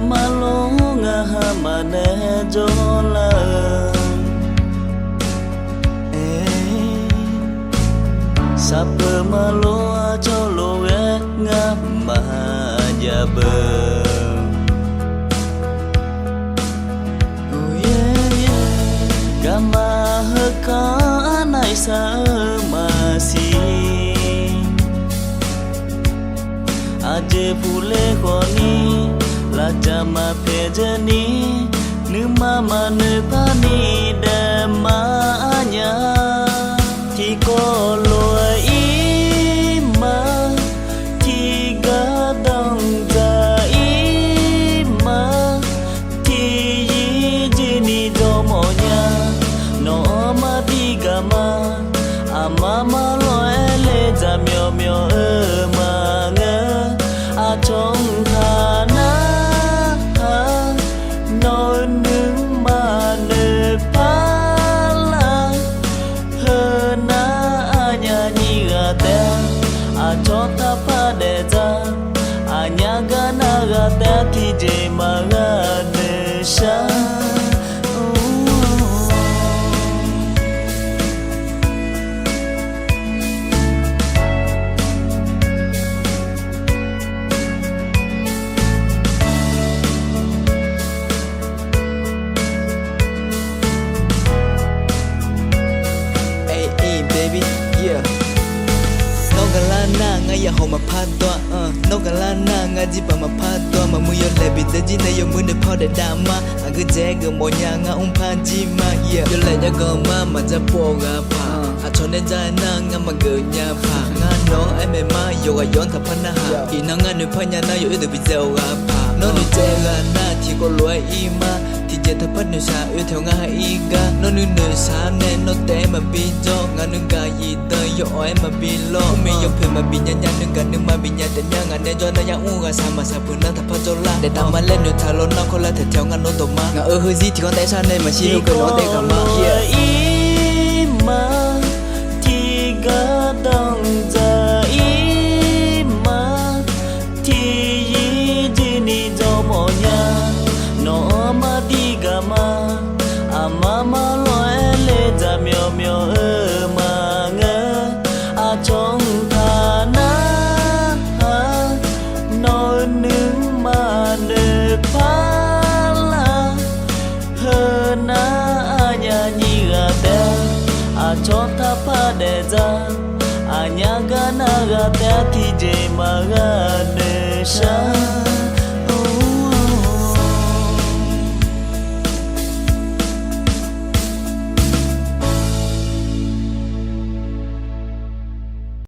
malo nga hamane jola Sapa malo cholo nga mahajaba Gama heka anai sa masih Aje pule koni la jama pejani Numa mane pani damanya Tiko loa ima Tiga dong za ima Tiyi jini domonya No ma tiga ma Ama lo ele za myo myo ma nga A trong thana Nói nướng mà nề phá la Hơ na a nhà nhi gà te A cho ta phá đề ra A nhà gà na gà te Thì dê mà gà nề xa ya homa padwa no galana nga jiba mapadwa mamuyo lebi dajina yo mune pode dama aga jega monya nga umpanjima yeah yo le ya goma majapo ga pa achone jana nga maganya pa nga no mma yo ga yon thapana ha ina nga ne phanya na yo edu bizeu ga pa no ni jega na thi ko loi ima thì giờ thắp phát nơi xa yêu theo nga iga nó nương nơi xa nên nó té mà bi cho nga nương ga gì tới yo em mà bi lo mi yo phe mà bi nya nya nương ga nương mà bi nya te nya nga ne cho na yang u ga sa mà sa phu na thắp phát cho la để ta mà lên nơi thà lo nó không là thể theo nga nó tổ ma nga hơi gì thì con té xa nên mà xin yêu cái nó té cả mà ima thì ga dong za ima thì jini do mo nya no ma diga ma ama lo ele za myo myo ma nga a trong thana nói nướng mà nề phá la hơ na a nhà nhi gà te a cho ta phá đề ra a nhà ga na gà te thì dê mà gà nề sa